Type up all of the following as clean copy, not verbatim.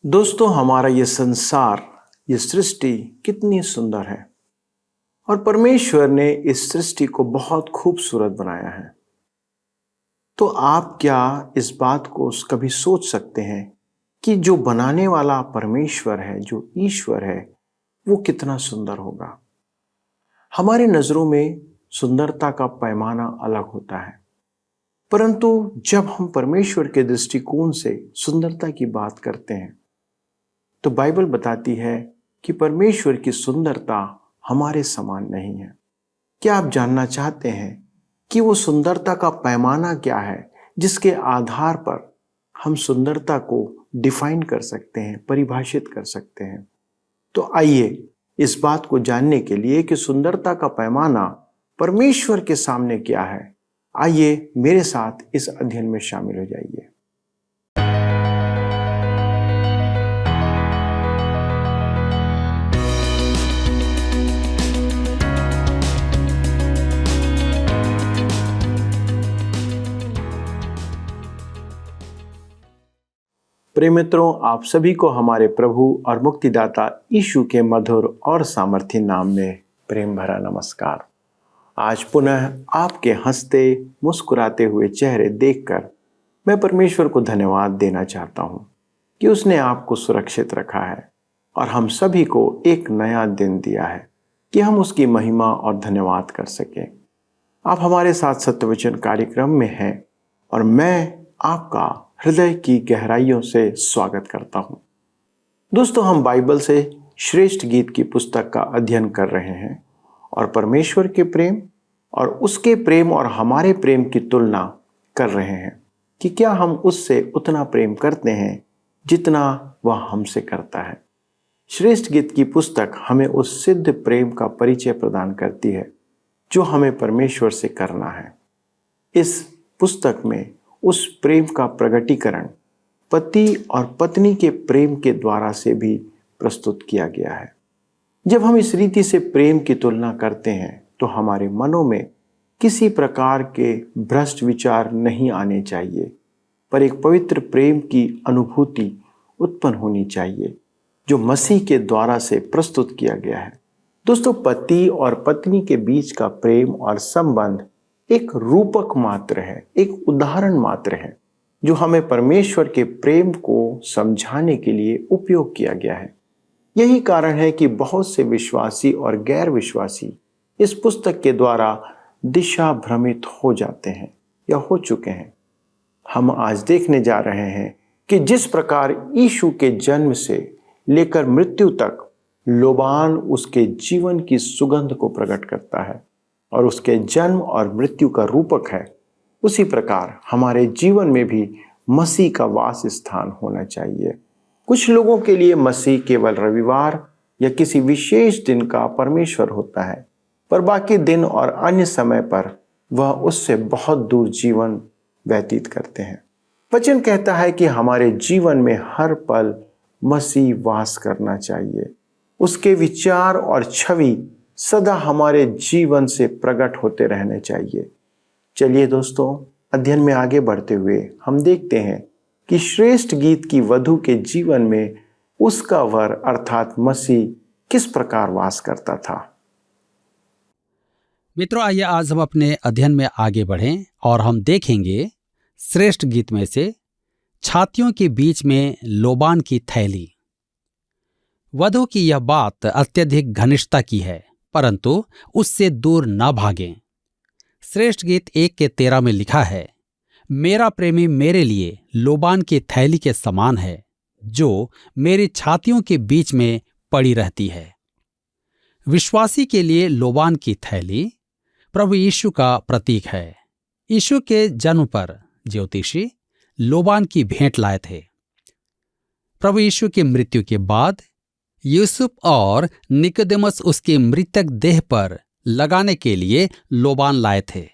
दोस्तों, हमारा ये संसार, ये सृष्टि कितनी सुंदर है और परमेश्वर ने इस सृष्टि को बहुत खूबसूरत बनाया है। तो आप क्या इस बात को कभी सोच सकते हैं कि जो बनाने वाला परमेश्वर है, जो ईश्वर है, वो कितना सुंदर होगा। हमारी नजरों में सुंदरता का पैमाना अलग होता है, परंतु जब हम परमेश्वर के दृष्टिकोण से सुंदरता की बात करते हैं तो बाइबल बताती है कि परमेश्वर की सुंदरता हमारे समान नहीं है। क्या आप जानना चाहते हैं कि वो सुंदरता का पैमाना क्या है, जिसके आधार पर हम सुंदरता को डिफाइन कर सकते हैं, परिभाषित कर सकते हैं? तो आइए इस बात को जानने के लिए कि सुंदरता का पैमाना परमेश्वर के सामने क्या है, आइए मेरे साथ इस अध्ययन में शामिल हो जाइए। प्रिय मित्रों, आप सभी को हमारे प्रभु और मुक्तिदाता यीशु के मधुर और सामर्थी नाम में प्रेम भरा नमस्कार। आज पुनः आपके हंसते मुस्कुराते हुए चेहरे देखकर मैं परमेश्वर को धन्यवाद देना चाहता हूं कि उसने आपको सुरक्षित रखा है और हम सभी को एक नया दिन दिया है कि हम उसकी महिमा और धन्यवाद कर सकें। आप हमारे साथ सत्यवचन कार्यक्रम में हैं और मैं आपका हृदय की गहराइयों से स्वागत करता हूं। दोस्तों, हम बाइबल से श्रेष्ठ गीत की पुस्तक का अध्ययन कर रहे हैं और परमेश्वर के प्रेम और उसके प्रेम और हमारे प्रेम की तुलना कर रहे हैं कि क्या हम उससे उतना प्रेम करते हैं जितना वह हमसे करता है। श्रेष्ठ गीत की पुस्तक हमें उस सिद्ध प्रेम का परिचय प्रदान करती है जो हमें परमेश्वर से करना है। इस पुस्तक में उस प्रेम का प्रगटीकरण पति और पत्नी के प्रेम के द्वारा से भी प्रस्तुत किया गया है। जब हम इस रीति से प्रेम की तुलना करते हैं तो हमारे मनों में किसी प्रकार के भ्रष्ट विचार नहीं आने चाहिए, पर एक पवित्र प्रेम की अनुभूति उत्पन्न होनी चाहिए जो मसीह के द्वारा से प्रस्तुत किया गया है। दोस्तों, पति और पत्नी के बीच का प्रेम और संबंध एक रूपक मात्र है, एक उदाहरण मात्र है जो हमें परमेश्वर के प्रेम को समझाने के लिए उपयोग किया गया है। यही कारण है कि बहुत से विश्वासी और गैर विश्वासी इस पुस्तक के द्वारा दिशा भ्रमित हो जाते हैं या हो चुके हैं। हम आज देखने जा रहे हैं कि जिस प्रकार यीशु के जन्म से लेकर मृत्यु तक लोबान उसके जीवन की सुगंध को प्रकट करता है और उसके जन्म और मृत्यु का रूपक है, उसी प्रकार हमारे जीवन में भी मसीह का वास स्थान होना चाहिए। कुछ लोगों के लिए मसीह केवल रविवार या किसी विशेष दिन का परमेश्वर होता है, पर बाकी दिन और अन्य समय पर वह उससे बहुत दूर जीवन व्यतीत करते हैं। वचन कहता है कि हमारे जीवन में हर पल मसीह वास करना चाहिए। उसके विचार और छवि सदा हमारे जीवन से प्रकट होते रहने चाहिए। चलिए दोस्तों, अध्ययन में आगे बढ़ते हुए हम देखते हैं कि श्रेष्ठ गीत की वधू के जीवन में उसका वर अर्थात मसीह किस प्रकार वास करता था। मित्रों, आइए आज हम अपने अध्ययन में आगे बढ़ें और हम देखेंगे श्रेष्ठ गीत में से छातियों के बीच में लोबान की थैली। वधू की यह बात अत्यधिक घनिष्ठता की है, परंतु उससे दूर न भागें। श्रेष्ठ गीत 1:13 में लिखा है, मेरा प्रेमी मेरे लिए लोबान की थैली के समान है जो मेरी छातियों के बीच में पड़ी रहती है। विश्वासी के लिए लोबान की थैली प्रभु यीशु का प्रतीक है। यीशु के जन्म पर ज्योतिषी लोबान की भेंट लाए थे। प्रभु यीशु की मृत्यु के बाद यूसुफ और निकोदेमस उसकी मृतक देह पर लगाने के लिए लोबान लाए थे।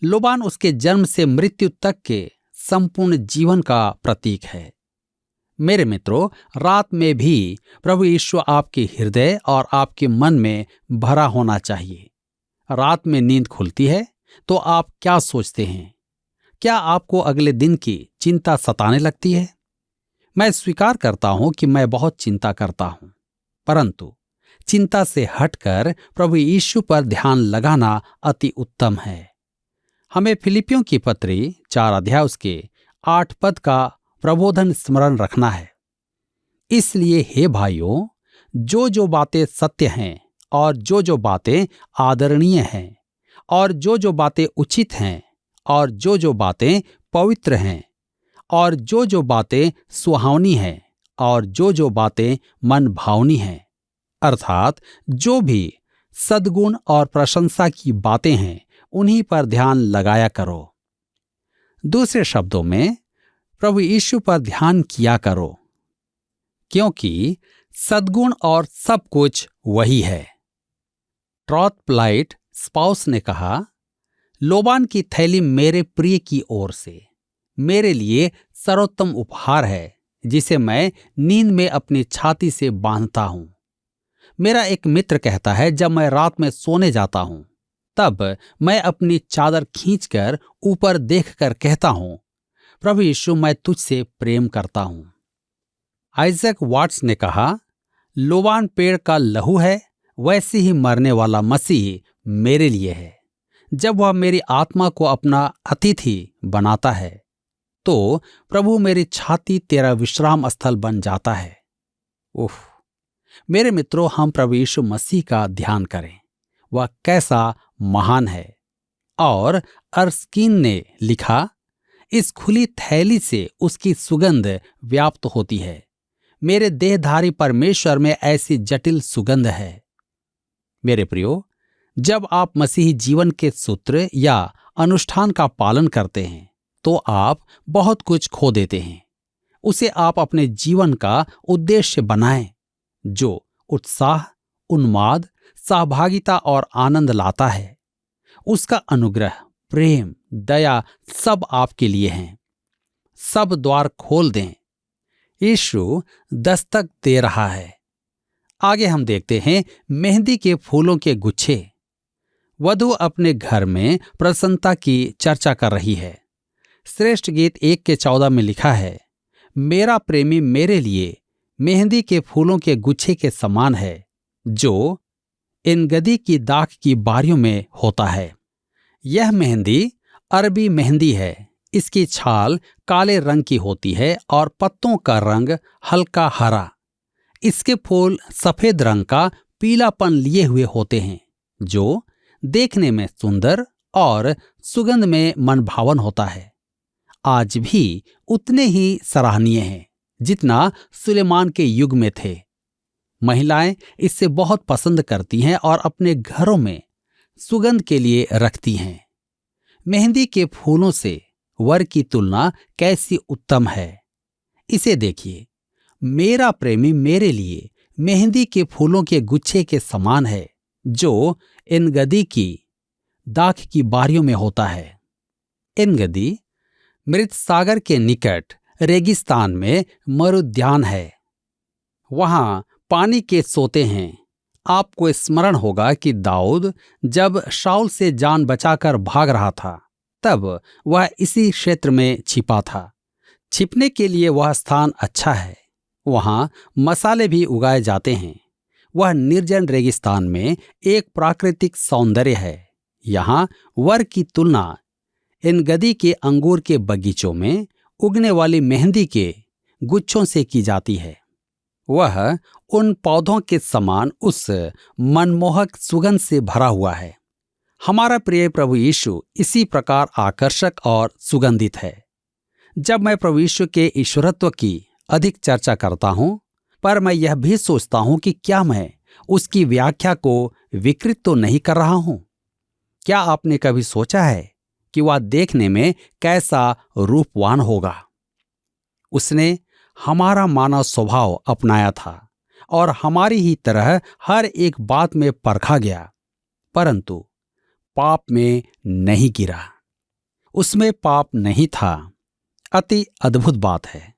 लोबान उसके जन्म से मृत्यु तक के संपूर्ण जीवन का प्रतीक है। मेरे मित्रों, रात में भी प्रभु यीशु आपके हृदय और आपके मन में भरा होना चाहिए। रात में नींद खुलती है तो आप क्या सोचते हैं? क्या आपको अगले दिन की चिंता सताने लगती है? मैं स्वीकार करता हूं कि मैं बहुत चिंता करता हूं, परंतु चिंता से हटकर प्रभु यीशु पर ध्यान लगाना अति उत्तम है। हमें फिलिपियों की पत्री 4 अध्याय उसके 8 पद का प्रबोधन स्मरण रखना है। इसलिए हे भाइयों, जो बातें सत्य हैं और जो बातें आदरणीय हैं और जो बातें उचित हैं और जो बातें पवित्र हैं और जो बातें सुहावनी हैं और जो बातें मन भावनी हैं, अर्थात जो भी सद्गुण और प्रशंसा की बातें हैं, उन्हीं पर ध्यान लगाया करो। दूसरे शब्दों में, प्रभु यीशु पर ध्यान किया करो, क्योंकि सद्गुण और सब कुछ वही है। ट्रॉथ प्लाइट स्पाउस ने कहा, लोबान की थैली मेरे प्रिय की ओर से मेरे लिए सर्वोत्तम उपहार है, जिसे मैं नींद में अपनी छाती से बांधता हूं। मेरा एक मित्र कहता है, जब मैं रात में सोने जाता हूं, तब मैं अपनी चादर खींचकर ऊपर देखकर कहता हूं, प्रभु यीशु, मैं तुझसे प्रेम करता हूं। आइजैक वाट्स ने कहा, लोबान पेड़ का लहू है, वैसे ही मरने वाला मसीह मेरे लिए है। जब वह मेरी आत्मा को अपना अतिथि बनाता है, तो प्रभु मेरी छाती तेरा विश्राम स्थल बन जाता है। उफ, मेरे मित्रों, हम प्रभु यीशु मसीह का ध्यान करें। वह कैसा महान है। और अर्स्कीन ने लिखा, इस खुली थैली से उसकी सुगंध व्याप्त होती है। मेरे देहधारी परमेश्वर में ऐसी जटिल सुगंध है। मेरे प्रियो, जब आप मसीही जीवन के सूत्र या अनुष्ठान का पालन करते हैं, तो आप बहुत कुछ खो देते हैं। उसे आप अपने जीवन का उद्देश्य बनाएं, जो उत्साह, उन्माद, सहभागिता और आनंद लाता है। उसका अनुग्रह, प्रेम, दया सब आपके लिए हैं। सब द्वार खोल दें। यीशु दस्तक दे रहा है। आगे हम देखते हैं मेहंदी के फूलों के गुच्छे। वधू अपने घर में प्रसन्नता की चर्चा कर रही है। श्रेष्ठ गीत 1:14 में लिखा है, मेरा प्रेमी मेरे लिए मेहंदी के फूलों के गुच्छे के समान है, जो एनगदी की दाख की बारियों में होता है। यह मेहंदी अरबी मेहंदी है। इसकी छाल काले रंग की होती है और पत्तों का रंग हल्का हरा। इसके फूल सफेद रंग का पीलापन लिए हुए होते हैं, जो देखने में सुंदर और सुगंध में मनभावन होता है। आज भी उतने ही सराहनीय हैं जितना सुलेमान के युग में थे। महिलाएं इससे बहुत पसंद करती हैं और अपने घरों में सुगंध के लिए रखती हैं। मेहंदी के फूलों से वर की तुलना कैसी उत्तम है। इसे देखिए, मेरा प्रेमी मेरे लिए मेहंदी के फूलों के गुच्छे के समान है, जो एनगदी की दाख की बारियों में होता है। एनगदी मृत सागर के निकट रेगिस्तान में मरुद्यान है। वहां पानी के सोते हैं। आपको स्मरण होगा कि दाऊद जब शाऊल से जान बचाकर भाग रहा था, तब वह इसी क्षेत्र में छिपा था। छिपने के लिए वह स्थान अच्छा है। वहां मसाले भी उगाए जाते हैं। वह निर्जन रेगिस्तान में एक प्राकृतिक सौंदर्य है। यहाँ वर की तुलना एनगदी के अंगूर के बगीचों में उगने वाली मेहंदी के गुच्छों से की जाती है। वह उन पौधों के समान उस मनमोहक सुगंध से भरा हुआ है। हमारा प्रिय प्रभु यीशु इसी प्रकार आकर्षक और सुगंधित है। जब मैं प्रभु यीशु के ईश्वरत्व की अधिक चर्चा करता हूं, पर मैं यह भी सोचता हूं कि क्या मैं उसकी व्याख्या को विकृत तो नहीं कर रहा हूं। क्या आपने कभी सोचा है कि वह देखने में कैसा रूपवान होगा? उसने हमारा मानव स्वभाव अपनाया था और हमारी ही तरह हर एक बात में परखा गया, परंतु पाप में नहीं गिरा। उसमें पाप नहीं था। अति अद्भुत बात है।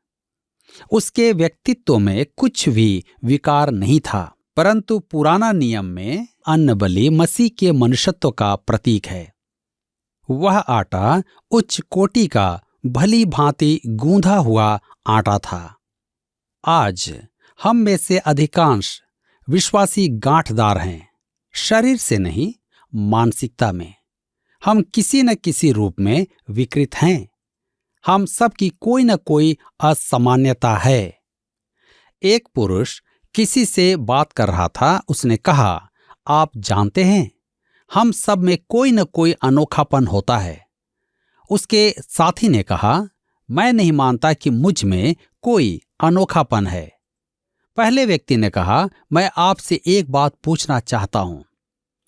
उसके व्यक्तित्व में कुछ भी विकार नहीं था, परंतु पुराना नियम में अन्न बलि मसीह के मनुष्यत्व का प्रतीक है। वह आटा उच्च कोटि का भली भांति गूंधा हुआ आटा था। आज हम में से अधिकांश विश्वासी गांठदार हैं, शरीर से नहीं, मानसिकता में। हम किसी न किसी रूप में विकृत हैं। हम सब की कोई न कोई असामान्यता है। एक पुरुष किसी से बात कर रहा था। उसने कहा, आप जानते हैं, हम सब में कोई न कोई अनोखापन होता है। उसके साथी ने कहा, मैं नहीं मानता कि मुझ में कोई अनोखापन है। पहले व्यक्ति ने कहा, मैं आपसे एक बात पूछना चाहता हूं,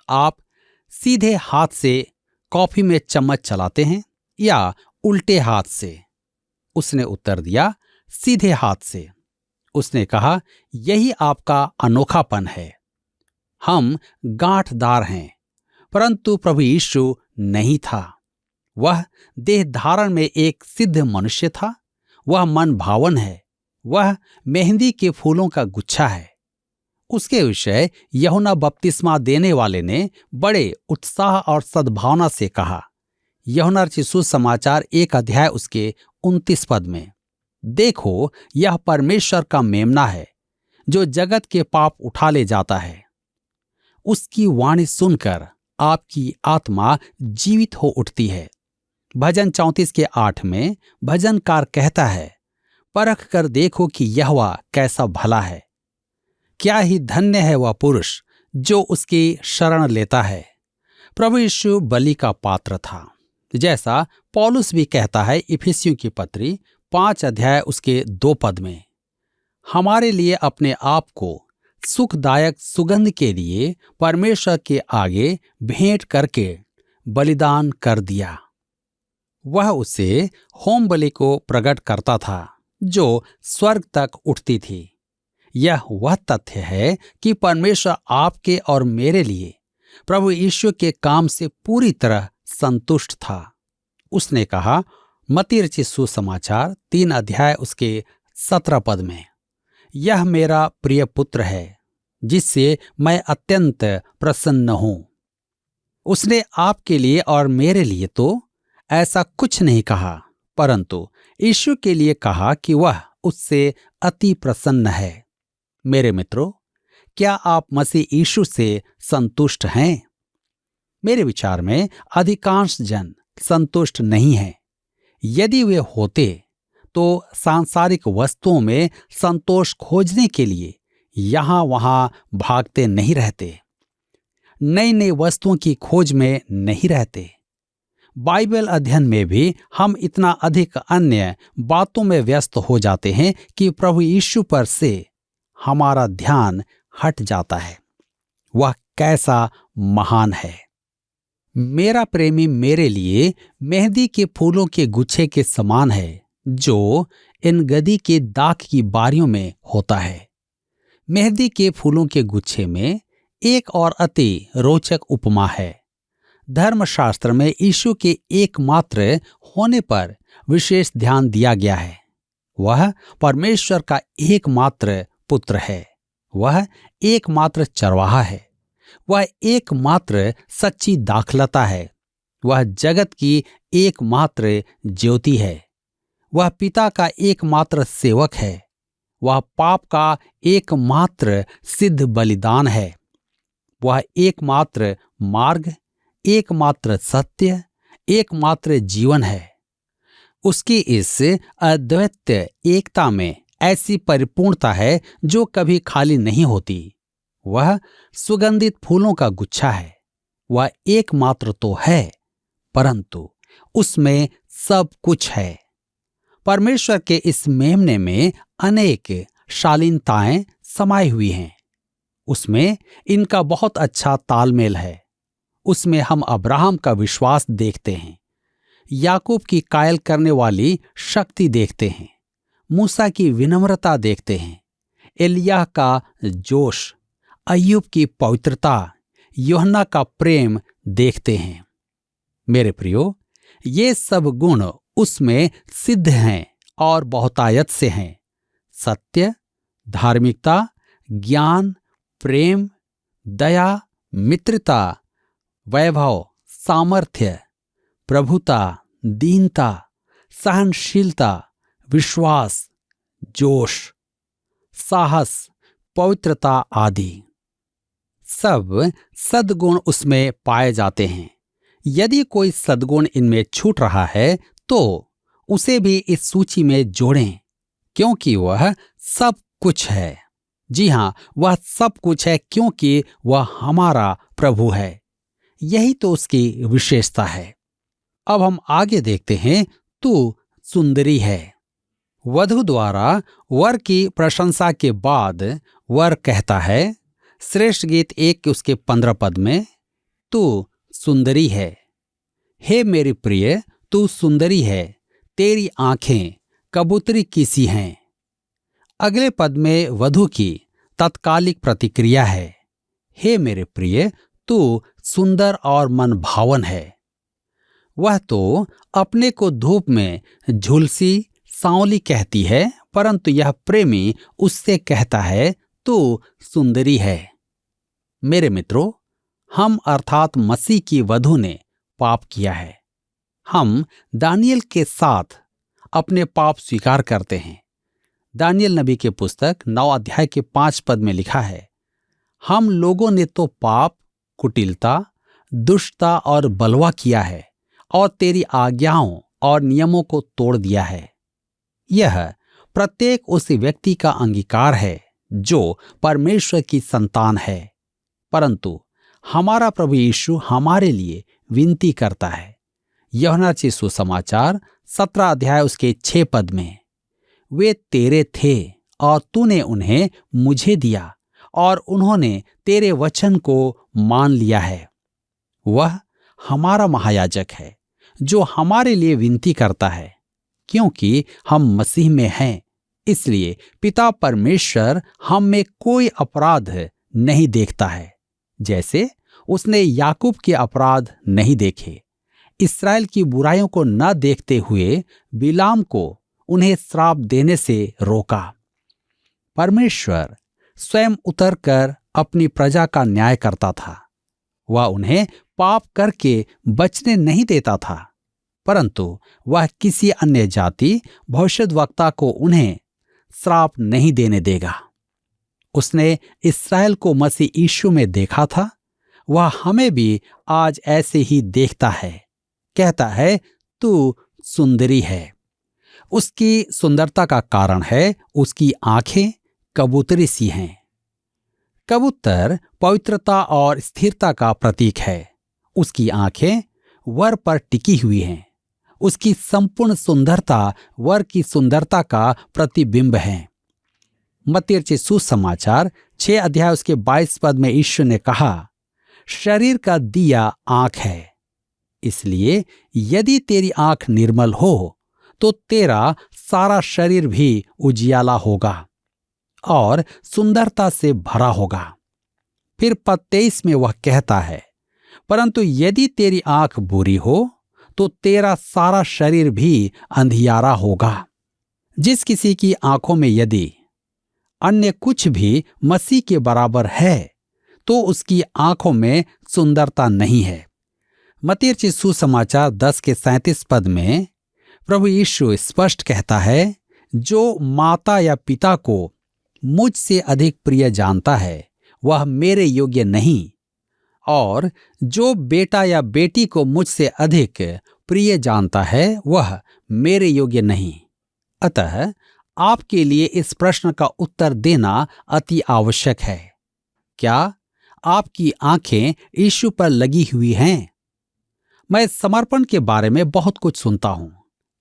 आप सीधे हाथ से कॉफी में चम्मच चलाते हैं या उल्टे हाथ से? उसने उत्तर दिया, सीधे हाथ से। उसने कहा, यही आपका अनोखापन है। हम गांठदार हैं, परंतु प्रभु यीशु नहीं था। वह देह धारण में एक सिद्ध मनुष्य था। वह मन भावन है। वह मेहंदी के फूलों का गुच्छा है। उसके विषय यूहन्ना बपतिस्मा देने वाले ने बड़े उत्साह और सद्भावना से कहा। यूहन्ना रचित सुसमाचार 1 अध्याय उसके 29 पद में, देखो, यह परमेश्वर का मेमना है जो जगत के पाप उठा ले जाता है। उसकी वाणी सुनकर आपकी आत्मा जीवित हो उठती है। भजन 34 के 8 में भजनकार कहता है, परख कर देखो कि यहोवा कैसा भला है। क्या ही धन्य है वह पुरुष जो उसकी शरण लेता है। प्रभु यीशु बलि का पात्र था, जैसा पौलुस भी कहता है इफिसियों की पत्री 5 अध्याय उसके 2 पद में, हमारे लिए अपने आप को सुखदायक सुगंध के लिए परमेश्वर के आगे भेंट करके बलिदान कर दिया। वह उसे होम बलि को प्रकट करता था जो स्वर्ग तक उठती थी। यह वह तथ्य है कि परमेश्वर आपके और मेरे लिए प्रभु यीशु के काम से पूरी तरह संतुष्ट था। उसने कहा मत्ती रचित सुसमाचार 3 अध्याय उसके 17 पद में, यह मेरा प्रिय पुत्र है जिससे मैं अत्यंत प्रसन्न हूं। उसने आपके लिए और मेरे लिए तो ऐसा कुछ नहीं कहा, परंतु यीशु के लिए कहा कि वह उससे अति प्रसन्न है। मेरे मित्रों, क्या आप मसीह यीशु से संतुष्ट हैं? मेरे विचार में अधिकांश जन संतुष्ट नहीं हैं। यदि वे होते तो सांसारिक वस्तुओं में संतोष खोजने के लिए यहां वहां भागते नहीं रहते, नई नई वस्तुओं की खोज में नहीं रहते। बाइबल अध्ययन में भी हम इतना अधिक अन्य बातों में व्यस्त हो जाते हैं कि प्रभु यीशु पर से हमारा ध्यान हट जाता है। वह कैसा महान है। मेरा प्रेमी मेरे लिए मेहंदी के फूलों के गुच्छे के समान है जो इन गदी के दाख की बारियों में होता है। मेहंदी के फूलों के गुच्छे में एक और अति रोचक उपमा है। धर्मशास्त्र में यीशु के एकमात्र होने पर विशेष ध्यान दिया गया है। वह परमेश्वर का एकमात्र पुत्र है। वह एकमात्र चरवाहा है। वह एकमात्र सच्ची दाखलता है। वह जगत की एकमात्र ज्योति है। वह पिता का एकमात्र सेवक है। वह पाप का एकमात्र सिद्ध बलिदान है। वह एकमात्र मार्ग, एकमात्र सत्य, एकमात्र जीवन है। उसकी इस अद्वितीय एकता में ऐसी परिपूर्णता है जो कभी खाली नहीं होती। वह सुगंधित फूलों का गुच्छा है। वह एकमात्र तो है, परंतु उसमें सब कुछ है। परमेश्वर के इस मेमने में अनेक शालीनताएं समाई हुई हैं। उसमें इनका बहुत अच्छा तालमेल है। उसमें हम अब्राहम का विश्वास देखते हैं, याकूब की कायल करने वाली शक्ति देखते हैं, मूसा की विनम्रता देखते हैं, एलिय्याह का जोश, अय्यूब की पवित्रता, यूहन्ना का प्रेम देखते हैं। मेरे प्रियो, ये सब गुण उसमें सिद्ध हैं और बहुतायत से हैं। सत्य, धार्मिकता, ज्ञान, प्रेम, दया, मित्रता, वैभव, सामर्थ्य, प्रभुता, दीनता, सहनशीलता, विश्वास, जोश, साहस, पवित्रता आदि सब सद्गुण उसमें पाए जाते हैं। यदि कोई सद्गुण इनमें छूट रहा है तो उसे भी इस सूची में जोड़ें, क्योंकि वह सब कुछ है। जी हाँ, वह सब कुछ है क्योंकि वह हमारा प्रभु है। यही तो उसकी विशेषता है। अब हम आगे देखते हैं। तू सुंदरी है। वधु द्वारा वर की प्रशंसा के बाद वर कहता है, श्रेष्ठ गीत 1 के उसके 15 पद में, तू सुंदरी है। हे मेरी प्रिय, तू सुंदरी है, तेरी आंखें कबूतरी की सी हैं। अगले पद में वधु की तत्कालिक प्रतिक्रिया है, हे मेरे प्रिय, तू सुंदर और मन भावन है। वह तो अपने को धूप में झुलसी सांवली कहती है, परंतु यह प्रेमी उससे कहता है, तू सुंदरी है। मेरे मित्रों, हम अर्थात मसीह की वधु ने पाप किया है। हम दानियल के साथ अपने पाप स्वीकार करते हैं। दानियल नबी के पुस्तक 9 अध्याय के 5 पद में लिखा है, हम लोगों ने तो पाप, कुटिलता, दुष्टता और बलवा किया है और तेरी आज्ञाओं और नियमों को तोड़ दिया है। यह प्रत्येक उस व्यक्ति का अंगीकार है जो परमेश्वर की संतान है। परंतु हमारा प्रभु यीशु हमारे लिए विनती करता है। यूहन्ना रचित सुसमाचार 17 अध्याय उसके 6 पद में, वे तेरे थे और तूने उन्हें मुझे दिया और उन्होंने तेरे वचन को मान लिया है। वह हमारा महायाजक है जो हमारे लिए विनती करता है। क्योंकि हम मसीह में हैं, इसलिए पिता परमेश्वर हम में कोई अपराध नहीं देखता है, जैसे उसने याकूब के अपराध नहीं देखे। इस्राएल की बुराइयों को न देखते हुए बिलाम को उन्हें श्राप देने से रोका। परमेश्वर स्वयं उतरकर अपनी प्रजा का न्याय करता था। वह उन्हें पाप करके बचने नहीं देता था, परंतु वह किसी अन्य जाति भविष्यद्वक्ता को उन्हें श्राप नहीं देने देगा। उसने इस्राएल को मसीह यीशु में देखा था, वह हमें भी आज ऐसे ही देखता है। कहता है, तू सुंदरी है। उसकी सुंदरता का कारण है उसकी आंखें कबूतरी सी हैं। कबूतर पवित्रता और स्थिरता का प्रतीक है। उसकी आंखें वर पर टिकी हुई हैं। उसकी संपूर्ण सुंदरता वर की सुंदरता का प्रतिबिंब है। मत्ती रचित सुसमाचार 6 अध्याय उसके 22 पद में यीशु ने कहा, शरीर का दिया आंख है, इसलिए यदि तेरी आंख निर्मल हो तो तेरा सारा शरीर भी उजियाला होगा और सुंदरता से भरा होगा। फिर पद 23 में वह कहता है, परंतु यदि तेरी आंख बुरी हो तो तेरा सारा शरीर भी अंधियारा होगा। जिस किसी की आंखों में यदि अन्य कुछ भी मसीह के बराबर है तो उसकी आंखों में सुंदरता नहीं है। मत्ती रचित सुसमाचार 10 के 37 पद में प्रभु यीशु स्पष्ट कहता है, जो माता या पिता को मुझसे अधिक प्रिय जानता है वह मेरे योग्य नहीं, और जो बेटा या बेटी को मुझसे अधिक प्रिय जानता है वह मेरे योग्य नहीं। अतः आपके लिए इस प्रश्न का उत्तर देना अति आवश्यक है। क्या आपकी आंखें यीशु पर लगी हुई हैं? मैं समर्पण के बारे में बहुत कुछ सुनता हूं।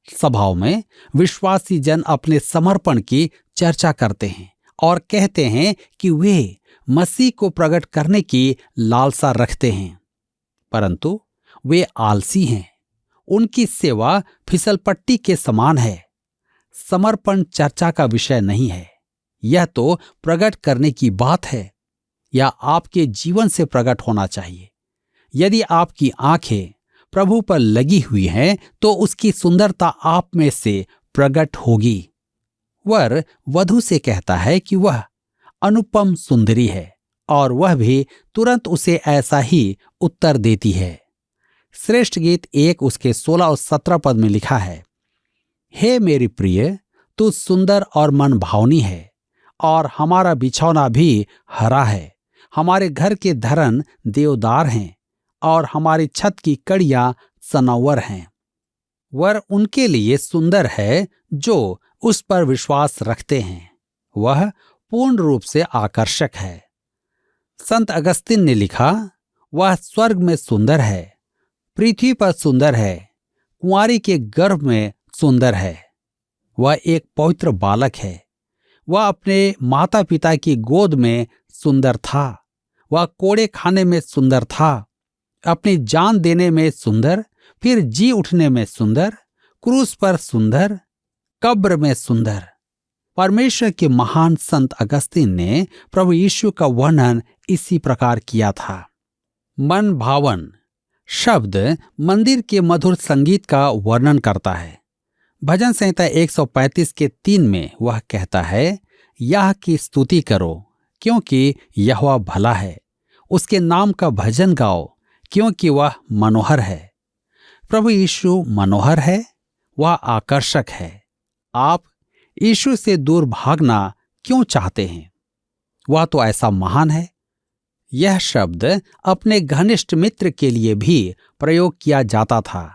सभाओं में विश्वासी जन अपने समर्पण की चर्चा करते हैं और कहते हैं कि वे मसीह को प्रकट करने की लालसा रखते हैं, परंतु वे आलसी हैं। उनकी सेवा फिसलपट्टी के समान है। समर्पण चर्चा का विषय नहीं है। यह तो प्रकट करने की बात है, या आपके जीवन से प्रकट होना चाहिए। यदि आपकी आंखें प्रभु पर लगी हुई हैं तो उसकी सुंदरता आप में से प्रकट होगी। वर वधु से कहता है कि वह अनुपम सुंदरी है और वह भी तुरंत उसे ऐसा ही उत्तर देती है। श्रेष्ठ गीत 1 उसके 16 और 17 पद में लिखा है, हे मेरी प्रिय, तू सुंदर और मन भावनी है और हमारा बिछौना भी हरा है। हमारे घर के धरन देवदार हैं और हमारी छत की कड़ियां सनौर हैं। वर उनके लिए सुंदर है जो उस पर विश्वास रखते हैं, वह पूर्ण रूप से आकर्षक है। संत अगस्तिन ने लिखा, वह स्वर्ग में सुंदर है, पृथ्वी पर सुंदर है, कुंवारी के गर्भ में सुंदर है। वह एक पवित्र बालक है, वह अपने माता पिता की गोद में सुंदर था, वह कोड़े खाने में सुंदर था, अपनी जान देने में सुंदर, फिर जी उठने में सुंदर, क्रूस पर सुंदर, कब्र में सुंदर। परमेश्वर के महान संत अगस्तिन ने प्रभु यीशु का वर्णन इसी प्रकार किया था। मन भावन शब्द मंदिर के मधुर संगीत का वर्णन करता है। भजन संहिता 135 के 3 में वह कहता है, यह की स्तुति करो क्योंकि यहोवा भला है, उसके नाम का भजन गाओ क्योंकि वह मनोहर है। प्रभु यीशु मनोहर है, वह आकर्षक है। आप यीशु से दूर भागना क्यों चाहते हैं? वह तो ऐसा महान है। यह शब्द अपने घनिष्ठ मित्र के लिए भी प्रयोग किया जाता था,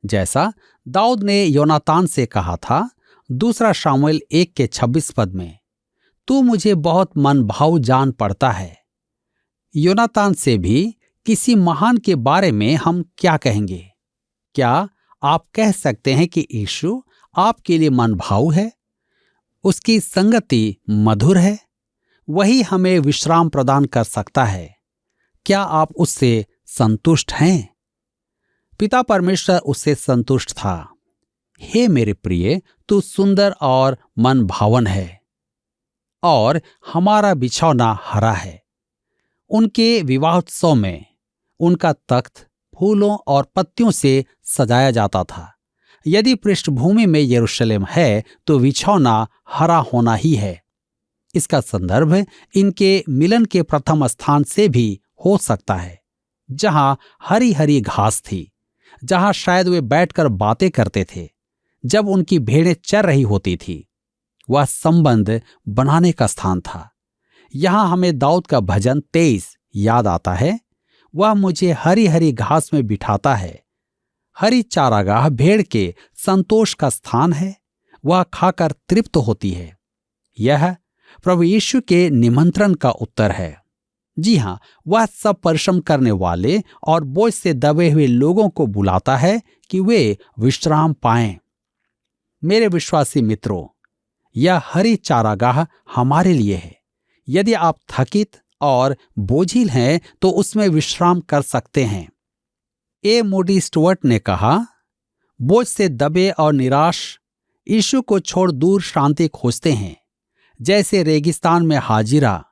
जैसा दाऊद ने योनातान से कहा था, 2 शामुएल 1 के 26 पद में, तू मुझे बहुत मन भाव जान पड़ता है। योनातान से भी किसी महान के बारे में हम क्या कहेंगे? क्या आप कह सकते हैं कि यीशु आपके लिए मन भाव है? उसकी संगति मधुर है, वही हमें विश्राम प्रदान कर सकता है। क्या आप उससे संतुष्ट हैं? पिता परमेश्वर उससे संतुष्ट था। हे मेरे प्रिय, तू सुंदर और मन भावन है और हमारा बिछौना हरा है। उनके विवाहोत्सव में उनका तख्त फूलों और पत्तियों से सजाया जाता था। यदि पृष्ठभूमि में यरूशलेम है तो बिछौना हरा होना ही है। इसका संदर्भ इनके मिलन के प्रथम स्थान से भी हो सकता है, जहां हरी हरी घास थी, जहां शायद वे बैठकर बातें करते थे जब उनकी भेड़ें चर रही होती थी। वह संबंध बनाने का स्थान था। यहां हमें दाऊद का भजन 23 याद आता है, वह मुझे हरी हरी घास में बिठाता है। हरी चारागाह भेड़ के संतोष का स्थान है, वह खाकर तृप्त होती है। यह प्रभु यीशु के निमंत्रण का उत्तर है। जी हां, वह सब परिश्रम करने वाले और बोझ से दबे हुए लोगों को बुलाता है कि वे विश्राम पाएं। मेरे विश्वासी मित्रों, यह हरी चारागाह हमारे लिए है। यदि आप थकित और बोझिल हैं तो उसमें विश्राम कर सकते हैं। ए मोडी स्टुअर्ट ने कहा, बोझ से दबे और निराश यीशु को छोड़ दूर शांति खोजते हैं। जैसे रेगिस्तान में हाजिरा,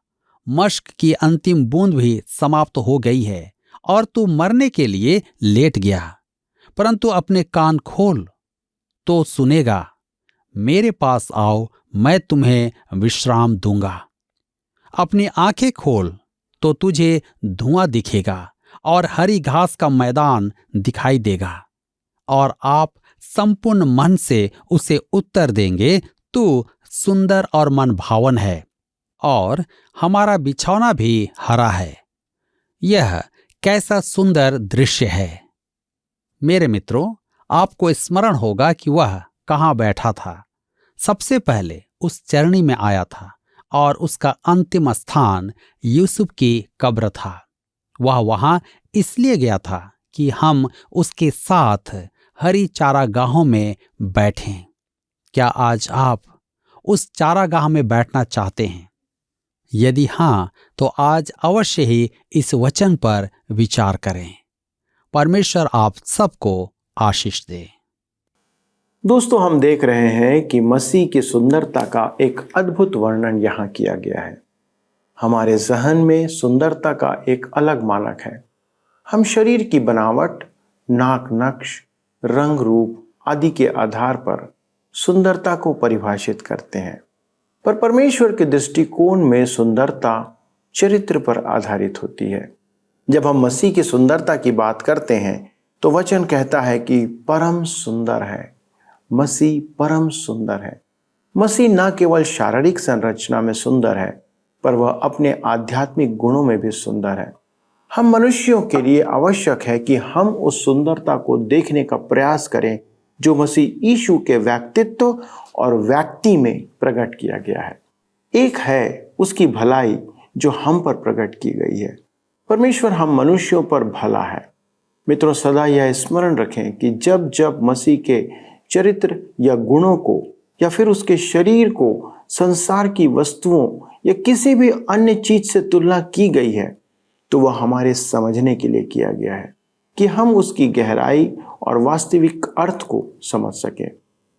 मश्क की अंतिम बूंद भी समाप्त हो गई है और तू मरने के लिए लेट गया, परंतु अपने कान खोल तो सुनेगा। मेरे पास आओ, मैं तुम्हें विश्राम दूंगा। अपनी आंखें खोल तो तुझे धुआं दिखेगा और हरी घास का मैदान दिखाई देगा, और आप संपूर्ण मन से उसे उत्तर देंगे, तू सुंदर और मन भावन है और हमारा बिछौना भी हरा है। यह कैसा सुंदर दृश्य है। मेरे मित्रों, आपको स्मरण होगा कि वह कहाँ बैठा था। सबसे पहले उस चरनी में आया था और उसका अंतिम स्थान यूसुफ की कब्र था। वह वहां इसलिए गया था कि हम उसके साथ हरी चारागाहों में बैठें। क्या आज आप उस चारागाह में बैठना चाहते हैं? यदि हां, तो आज अवश्य ही इस वचन पर विचार करें। परमेश्वर आप सबको आशीष दे। दोस्तों, हम देख रहे हैं कि मसीह की सुंदरता का एक अद्भुत वर्णन यहाँ किया गया है। हमारे जहन में सुंदरता का एक अलग मानक है। हम शरीर की बनावट, नाक नक्श, रंग रूप आदि के आधार पर सुंदरता को परिभाषित करते हैं, पर परमेश्वर के दृष्टिकोण में सुंदरता चरित्र पर आधारित होती है। जब हम मसीह की सुंदरता की बात करते हैं तो वचन कहता है कि परम सुंदर है। मसीह परम सुंदर है। मसीह न केवल शारीरिक संरचना में सुंदर है, पर वह अपने आध्यात्मिक गुणों में भी सुंदर है। हम मनुष्यों के लिए आवश्यक है कि हम उस सुंदरता को देखने का प्रयास करें जो मसीह यीशु के व्यक्तित्व और व्यक्ति में प्रकट किया गया है। एक है उसकी भलाई जो हम पर प्रकट की गई है। परमेश्वर हम मनुष्यों पर भला है। मित्रों, सदा यह स्मरण रखें कि जब जब मसीह के चरित्र या गुणों को या फिर उसके शरीर को संसार की वस्तुओं या किसी भी अन्य चीज से तुलना की गई है, तो वह हमारे समझने के लिए किया गया है कि हम उसकी गहराई और वास्तविक अर्थ को समझ सकें।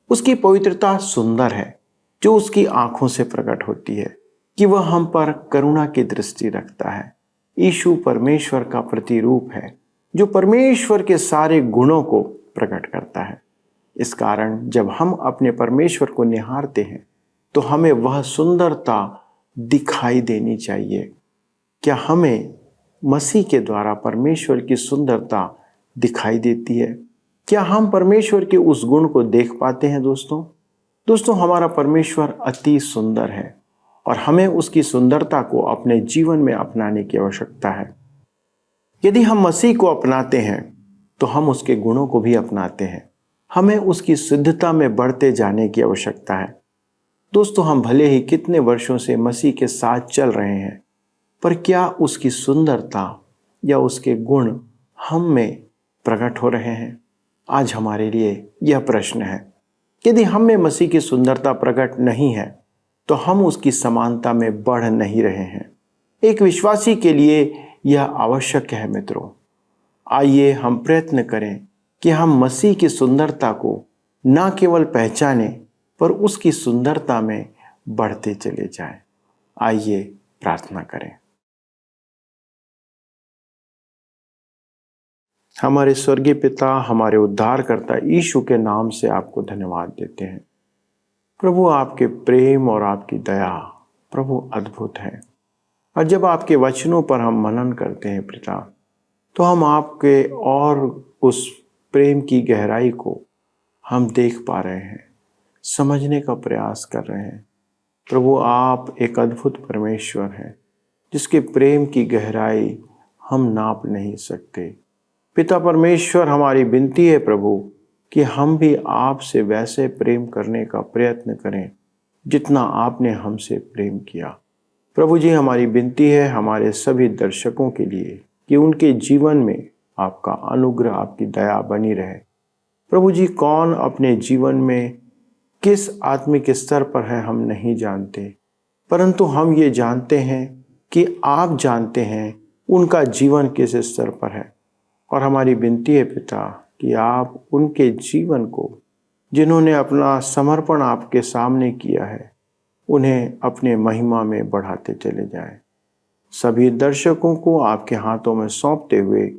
उसकी पवित्रता सुंदर है जो उसकी आंखों से प्रकट होती है कि वह हम पर करुणा की दृष्टि रखता है। यीशु परमेश्वर का प्रतिरूप है जो परमेश्वर के सारे गुणों को प्रकट करता है। इस कारण जब हम अपने परमेश्वर को निहारते हैं तो हमें वह सुंदरता दिखाई देनी चाहिए। क्या हमें मसीह के द्वारा परमेश्वर की सुंदरता दिखाई देती है? क्या हम परमेश्वर के उस गुण को देख पाते हैं? दोस्तों, हमारा परमेश्वर अति सुंदर है और हमें उसकी सुंदरता को अपने जीवन में अपनाने की आवश्यकता है। यदि हम मसीह को अपनाते हैं तो हम उसके गुणों को भी अपनाते हैं। हमें उसकी शुद्धता में बढ़ते जाने की आवश्यकता है। दोस्तों, हम भले ही कितने वर्षों से मसीह के साथ चल रहे हैं, पर क्या उसकी सुंदरता या उसके गुण हम में प्रकट हो रहे हैं? आज हमारे लिए यह प्रश्न है। यदि हम में मसीह की सुंदरता प्रकट नहीं है तो हम उसकी समानता में बढ़ नहीं रहे हैं। एक विश्वासी के लिए यह आवश्यक है। मित्रों, आइए हम प्रयत्न करें कि हम मसीह की सुंदरता को न केवल पहचानें पर उसकी सुंदरता में बढ़ते चले जाएं। आइए प्रार्थना करें। हमारे स्वर्गीय पिता, हमारे उद्धारकर्ता यीशु के नाम से आपको धन्यवाद देते हैं। प्रभु, आपके प्रेम और आपकी दया प्रभु अद्भुत है। और जब आपके वचनों पर हम मनन करते हैं पिता, तो हम आपके और उस प्रेम की गहराई को हम देख पा रहे हैं, समझने का प्रयास कर रहे हैं। प्रभु, आप एक अद्भुत परमेश्वर हैं जिसके प्रेम की गहराई हम नाप नहीं सकते। पिता परमेश्वर, हमारी विनती है प्रभु कि हम भी आपसे वैसे प्रेम करने का प्रयत्न करें जितना आपने हमसे प्रेम किया। प्रभु जी, हमारी विनती है हमारे सभी दर्शकों के लिए कि उनके जीवन में आपका अनुग्रह, आपकी दया बनी रहे। प्रभु जी, कौन अपने जीवन में किस आत्मिक स्तर पर है हम नहीं जानते, परंतु हम ये जानते हैं कि आप जानते हैं उनका जीवन किस स्तर पर है। और हमारी विनती है पिता कि आप उनके जीवन को, जिन्होंने अपना समर्पण आपके सामने किया है, उन्हें अपने महिमा में बढ़ाते चले जाएं। सभी दर्शकों को आपके हाथों में सौंपते हुए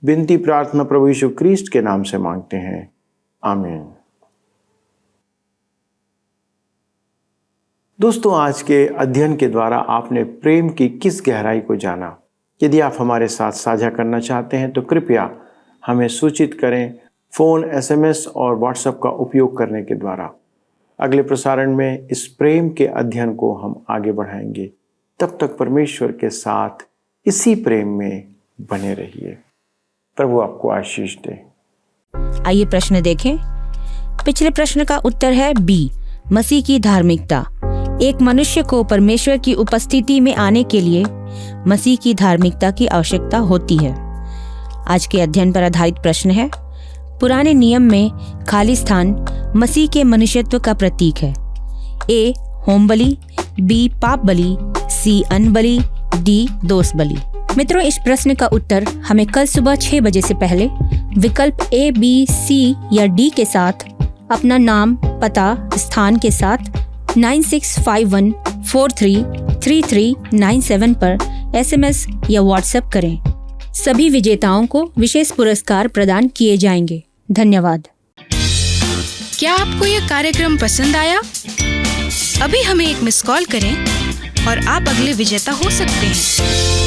विनती प्रार्थना प्रभु यीशु क्रिस्ट के नाम से मांगते हैं, आमीन। दोस्तों, आज के अध्ययन के द्वारा आपने प्रेम की किस गहराई को जाना? यदि आप हमारे साथ साझा करना चाहते हैं तो कृपया हमें सूचित करें फ़ोन, SMS और व्हाट्सएप का उपयोग करने के द्वारा। अगले प्रसारण में इस प्रेम के अध्ययन को हम आगे बढ़ाएंगे। तब तक परमेश्वर के साथ इसी प्रेम में बने रहिए। प्रभु आपको आशीष दे। आइए प्रश्न देखें। पिछले प्रश्न का उत्तर है बी, मसीह की धार्मिकता। एक मनुष्य को परमेश्वर की उपस्थिति में आने के लिए मसीह की धार्मिकता की आवश्यकता होती है। आज के अध्ययन पर आधारित प्रश्न है, पुराने नियम में खाली स्थान मसीह के मनुष्यत्व का प्रतीक है। ए, होम बलि, बी, पाप बलि, सी, अन्न बलि, डी, दोष बलि। मित्रों, इस प्रश्न का उत्तर हमें कल सुबह 6 बजे से पहले विकल्प ए, बी, सी या डी के साथ अपना नाम, पता, स्थान के साथ 9651433397 पर SMS या व्हाट्सएप करें। सभी विजेताओं को विशेष पुरस्कार प्रदान किए जाएंगे। धन्यवाद। क्या आपको यह कार्यक्रम पसंद आया? अभी हमें एक मिस कॉल करें और आप अगले विजेता हो सकते हैं।